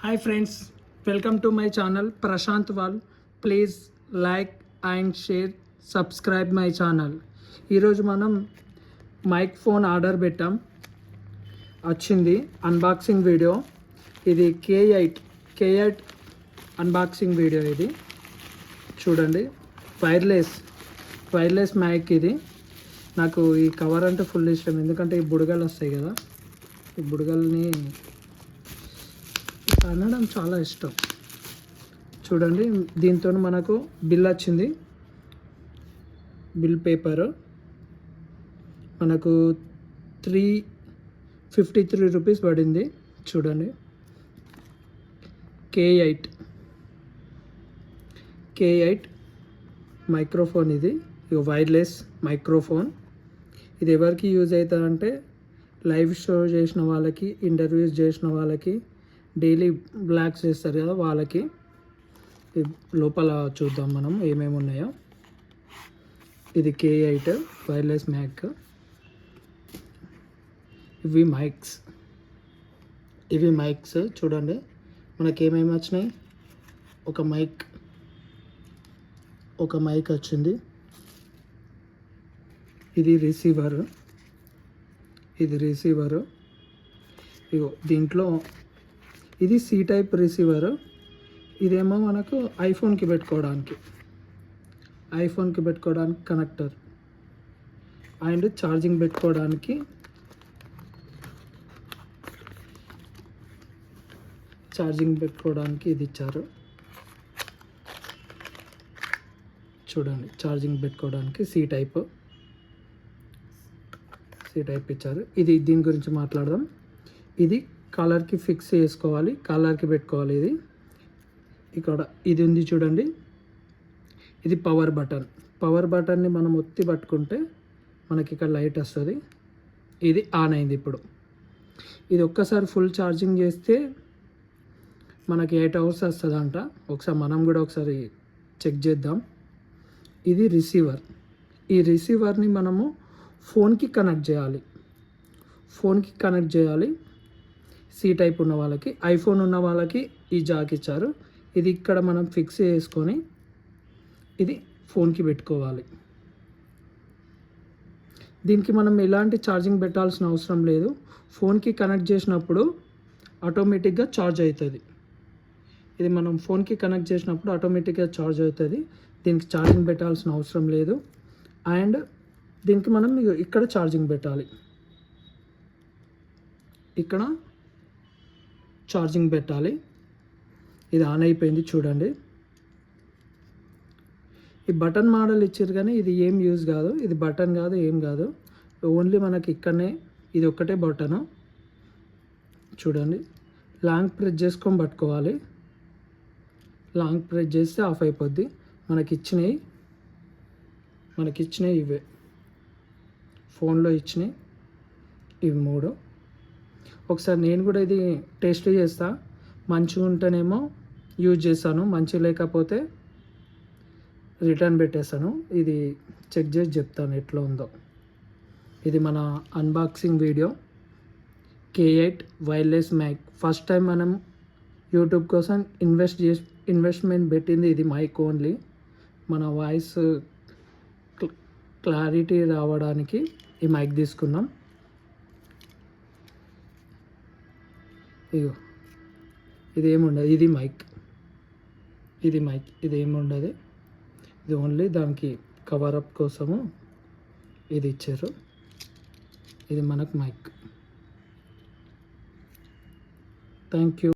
Hi friends, welcome to my channel Prashant Wal. Please like and share, subscribe my channel. ఈరోజు మనం mic phone order పెట్టాం, వచ్చింది unboxing video. ఇది K8 unboxing video. ఇది చూడండి, wireless mic. ఇది నాకు ఈ కవర్ అంటే ఫుల్ ఇష్టం, ఎందుకంటే ఈ బుడగలు వస్తాయి కదా, ఈ బుడగల్ని అనడం చాలా ఇష్టం. చూడండి, దీంతో మనకు బిల్ వచ్చింది, బిల్ పేపర్ మనకు 353 రూపీస్ పడింది. చూడండి, K8 మైక్రోఫోన్. ఇది వైర్లెస్ మైక్రోఫోన్. ఇది ఎవరికి యూజ్ అవుతుందంటే లైవ్ షో చేసిన వాళ్ళకి, ఇంటర్వ్యూస్ చేసిన వాళ్ళకి, డైలీ బ్లాగ్స్ చేస్తారు కదా వాళ్ళకి. లోపల చూద్దాం మనం ఏమేమి ఉన్నాయో. ఇది K8 వైర్లెస్ మైక్. ఇవి మైక్స్ చూడండి, మనకి ఏమేమి వచ్చినాయి. ఒక మైక్ వచ్చింది. ఇది రిసీవర్. ఇగో దీంట్లో ఇది C టైప్ రిసీవర్. ఇదేమో మనకు ఐఫోన్కి పెట్టుకోవడానికి కనెక్టర్, అండ్ ఛార్జింగ్ పెట్టుకోవడానికి ఇది ఇచ్చారు. చూడండి, ఛార్జింగ్ పెట్టుకోవడానికి C టైప్ ఇచ్చారు. దీని గురించి మాట్లాడదాం. ఇది కాలర్కి ఫిక్స్ చేసుకోవాలి, కాలర్కి పెట్టుకోవాలి. ఇక్కడ ఇది ఉంది చూడండి, ఇది పవర్ బటన్ని మనం ఒత్తి పట్టుకుంటే మనకి ఇక్కడ లైట్ వస్తుంది. ఇది ఆన్ అయింది. ఇప్పుడు ఇది ఒక్కసారి ఫుల్ ఛార్జింగ్ చేస్తే మనకి 8 అవర్స్ వస్తుందంట. ఒకసారి మనం కూడా చెక్ చేద్దాం. ఇది రిసీవర్. ఈ రిసీవర్ని మనము ఫోన్కి కనెక్ట్ చేయాలి. C టైప్ ఉన్న వాళ్ళకి, ఐఫోన్ ఉన్న వాళ్ళకి ఈ జాక్ ఇచ్చారు. ఇది ఇక్కడ మనం ఫిక్స్ చేసుకొని ఇది ఫోన్కి పెట్టుకోవాలి. దీనికి మనం ఎలాంటి ఛార్జింగ్ పెట్టాల్సిన అవసరం లేదు. ఫోన్కి కనెక్ట్ చేసినప్పుడు ఆటోమేటిక్గా ఛార్జ్ అవుతుంది. ఇది మనం ఫోన్కి కనెక్ట్ చేసినప్పుడు ఆటోమేటిక్గా ఛార్జ్ అవుతుంది. దీనికి ఛార్జింగ్ పెట్టాల్సిన అవసరం లేదు. అండ్ దీనికి మనం ఇక్కడ ఛార్జింగ్ పెట్టాలి. ఇక్కడ ఛార్జింగ్ పెట్టాలి. ఇది ఆన్ అయిపోయింది. చూడండి, ఈ బటన్ మోడల్ ఇచ్చారు కానీ ఇది ఏం యూజ్ కాదు. ఇది బటన్ కాదు, ఏం కాదు. ఓన్లీ మనకి ఇక్కడనే ఇది ఒక్కటే బటన్. చూడండి, లాంగ్ ప్రెస్ చేసుకొని పట్టుకోవాలి. లాంగ్ ప్రెస్ చేస్తే ఆఫ్ అయిపోద్ది. మనకి ఇచ్చినవి ఇవే, ఫోన్లో ఇచ్చినాయి ఇవి 3. ఒకసారి నేను కూడా ఇది టేస్ట్ చేస్తా. మంచిగా ఉంటేనేమో యూజ్ చేస్తాను, మంచిగా లేకపోతే రిటర్న్ పెట్టేస్తాను. ఇది చెక్ చేసి చెప్తాను ఎట్లా ఉందో. ఇది మన unboxing video. K8 wireless mic. First time మనం యూట్యూబ్ కోసం ఇన్వెస్ట్మెంట్ పెట్టింది ఇది మైక్ ఓన్లీ. మన వాయిస్ క్లారిటీ రావడానికి ఈ మైక్ తీసుకున్నాం. ఇది ఏముండదు, ఇది మైక్. ఇది ఏముండదు, ఇది ఓన్లీ దానికి కవరప్ కోసము ఇది ఇచ్చారు. ఇది మనకు మైక్. Thank you.